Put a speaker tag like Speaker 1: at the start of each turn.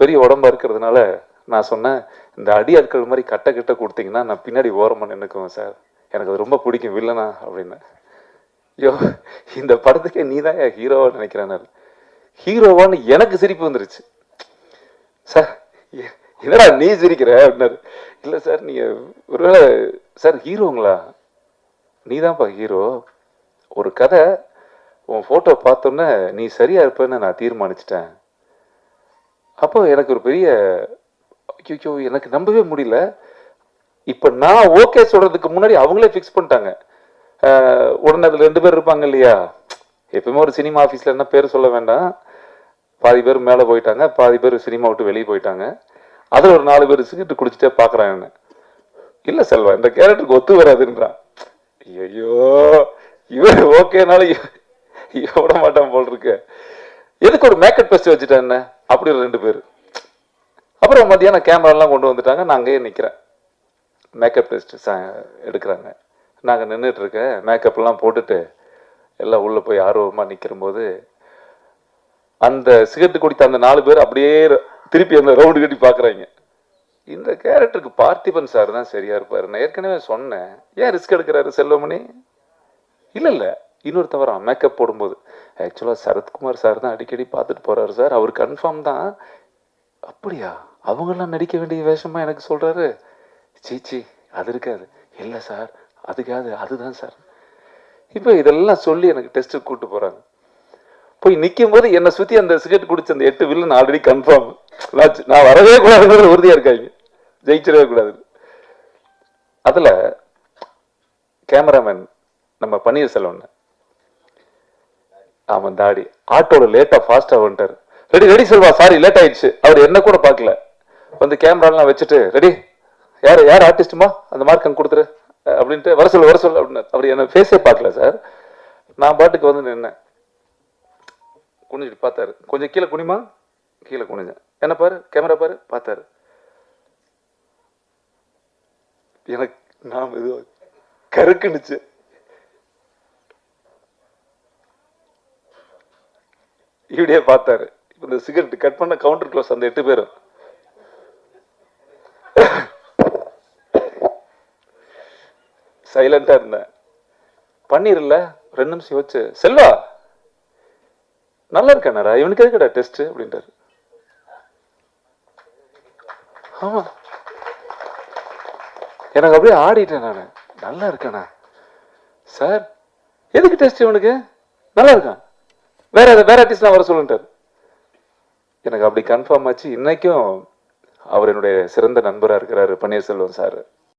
Speaker 1: பெரிய உடம்பா இருக்கிறதுனால நான் சொன்னேன், இந்த அடி ஆட்கள் மாதிரி கட்ட கிட்ட கொடுத்தீங்கன்னா நான் பின்னாடி ஓரமாக நின்றுக்குவேன் சார், எனக்கு அது ரொம்ப பிடிக்கும் வில்லனா அப்படின்னு. ஐயோ இந்த படத்துக்கே நீ தான் ஹீரோவா நினைக்கிறேன். ஹீரோவான்னு எனக்கு சிரிப்பு வந்துருச்சு. சார் என்னடா நீ சிரிக்கிற அப்படின்னாரு. இல்லை சார் நீங்கள் ஒருவேளை சார் ஹீரோங்களா? நீ தான்ப்பா ஹீரோ. ஒரு கதை உன் ஃபோட்டோ பார்த்தோன்னே நீ சரியா இருப்பேன்னு நான் தீர்மானிச்சிட்டேன். அப்போ எனக்கு ஒரு பெரிய ஐயோ எனக்கு நம்பவே முடியல. இப்போ நான் ஓகே சொல்றதுக்கு முன்னாடி அவங்களே ஃபிக்ஸ் பண்ணிட்டாங்க. உடனே அதில் 2 பேர் இருப்பாங்க இல்லையா, எப்பவுமே ஒரு சினிமா ஆஃபீஸில் என்ன பேர் சொல்ல வேண்டாம், பாதி பேர் மேலே போயிட்டாங்க, பாதி பேர் சினிமா விட்டு வெளியே போயிட்டாங்க. அதில் ஒரு 4 பேர் சிகரெட்டு குடிச்சிட்டே பார்க்குறான் என்ன. இல்லை செல்வா இந்த கேரக்டருக்கு ஒத்து வராதுன்றான். ஐயோ இவர் ஓகேனாலும் விட மாட்டான் போல் இருக்கு. எதுக்கு ஒரு மேக்கப் டெஸ்ட் வச்சுட்டேன் என்ன அப்படி ஒரு 2 பேர். அப்புறம் மத்தியானம் கேமராலாம் கொண்டு வந்துட்டாங்க, நான் அங்கேயே நிற்கிறேன். மேக்கப் டெஸ்ட் எடுக்கிறாங்க, நாங்கள் நின்றுட்டு இருக்கேன். மேக்கப்லாம் போட்டுட்டு எல்லாம் உள்ளே போய் ஆர்வமாக நிற்கிற போது அந்த சிகரெட்டு குடித்த அந்த 4 பேர் அப்படியே திருப்பி அந்த ரவுண்டு கட்டி பார்க்குறாங்க. இந்த கேரக்டருக்கு பார்த்திபன் சார் தான் சரியா இருப்பார். நான் ஏற்கனவே சொன்னேன், ஏன் ரிஸ்க் எடுக்கிறாரு செல்வமணி? இல்லை இல்லை இன்னொருத்தவரான் மேக்கப் போடும்போது, ஆக்சுவலாக சரத்குமார் சார் தான் அடிக்கடி பார்த்துட்டு போகிறாரு சார், அவர் கன்ஃபார்ம் தான். அப்படியா? அவங்கெல்லாம் நடிக்க வேண்டிய வேஷமா எனக்கு சொல்கிறாரு. சீச்சி அது இருக்காது. இல்லை சார் அதுக்காது அதுதான் சார். இப்போ இதெல்லாம் சொல்லி எனக்கு டெஸ்ட்டுக்கு கூப்பிட்டு போகிறாங்க. போய் நிற்கும் போது என்னை சுற்றி அந்த சிகரெட் குடிச்ச அந்த 8 வில்லன் ஆல்ரெடி கன்ஃபார்ம். நான் வரவே கூடாதுங்கிறது உறுதியாக இருக்காங்க, ஜெயிச்சிடவே கூடாது. அதில் கேமராமேன் நம்ம பன்னீர்செல்வன், அவன் தாடி ஆட்டோவில் லேட்டாக ஃபாஸ்ட்டாக வந்துட்டார். Ready ready Selva, sorry late ஆயிடுச்சு. அவர் என்ன கூட பார்க்கல, வந்து கேமராலாம் வச்சுட்டு ரெடி, யார் யார் ஆர்டிஸ்ட்டுமா அந்த மார்க் அங்கே கொடுத்துரு அப்படின்ட்டு வர சொல்லு அப்படின்னு. அவர் என்ன ஃபேஸே பார்க்கல சார். நான் பாட்டுக்கு வந்து நின்னேன், குனிஞ்சிட்டு பார்த்தாரு. கொஞ்சம் கீழே குனிமா, கீழே குனிஞ்சேன். என்ன பாரு கேமரா பாரு பார்த்தாரு. எனக்கு நான் இது கருக்குனுச்சு. இப்படியே பார்த்தாரு. இந்த சிகரெட் கட் பண்ண கவுண்டர் க்ளோஸ் அந்த 8 பேரும் சைலண்டா இருந்தேன். பண்ணிரல 2 நிமிஷம் யோசிச்சு, செல்வா நல்லா இருக்கானடா இவனுக்கு எதுக்கடா டெஸ்ட் அப்படின்ட்டாரு. ஆமா எனக்கு அப்படியே ஆடிட்டேன் நான். நல்லா இருக்கானா சார், எதுக்கு டெஸ்ட் இவனுக்கு, நல்லா இருக்கான், வேற ஆர்டிஸ்ட்லாம் வர சொல்லுன்ட்டார். எனக்கு அப்படி கன்ஃபார்ம் ஆச்சு. இன்னைக்கும் அவர் என்னுடைய சிறந்த நண்பராக இருக்கிறாரு பன்னீர்செல்வம் சார்.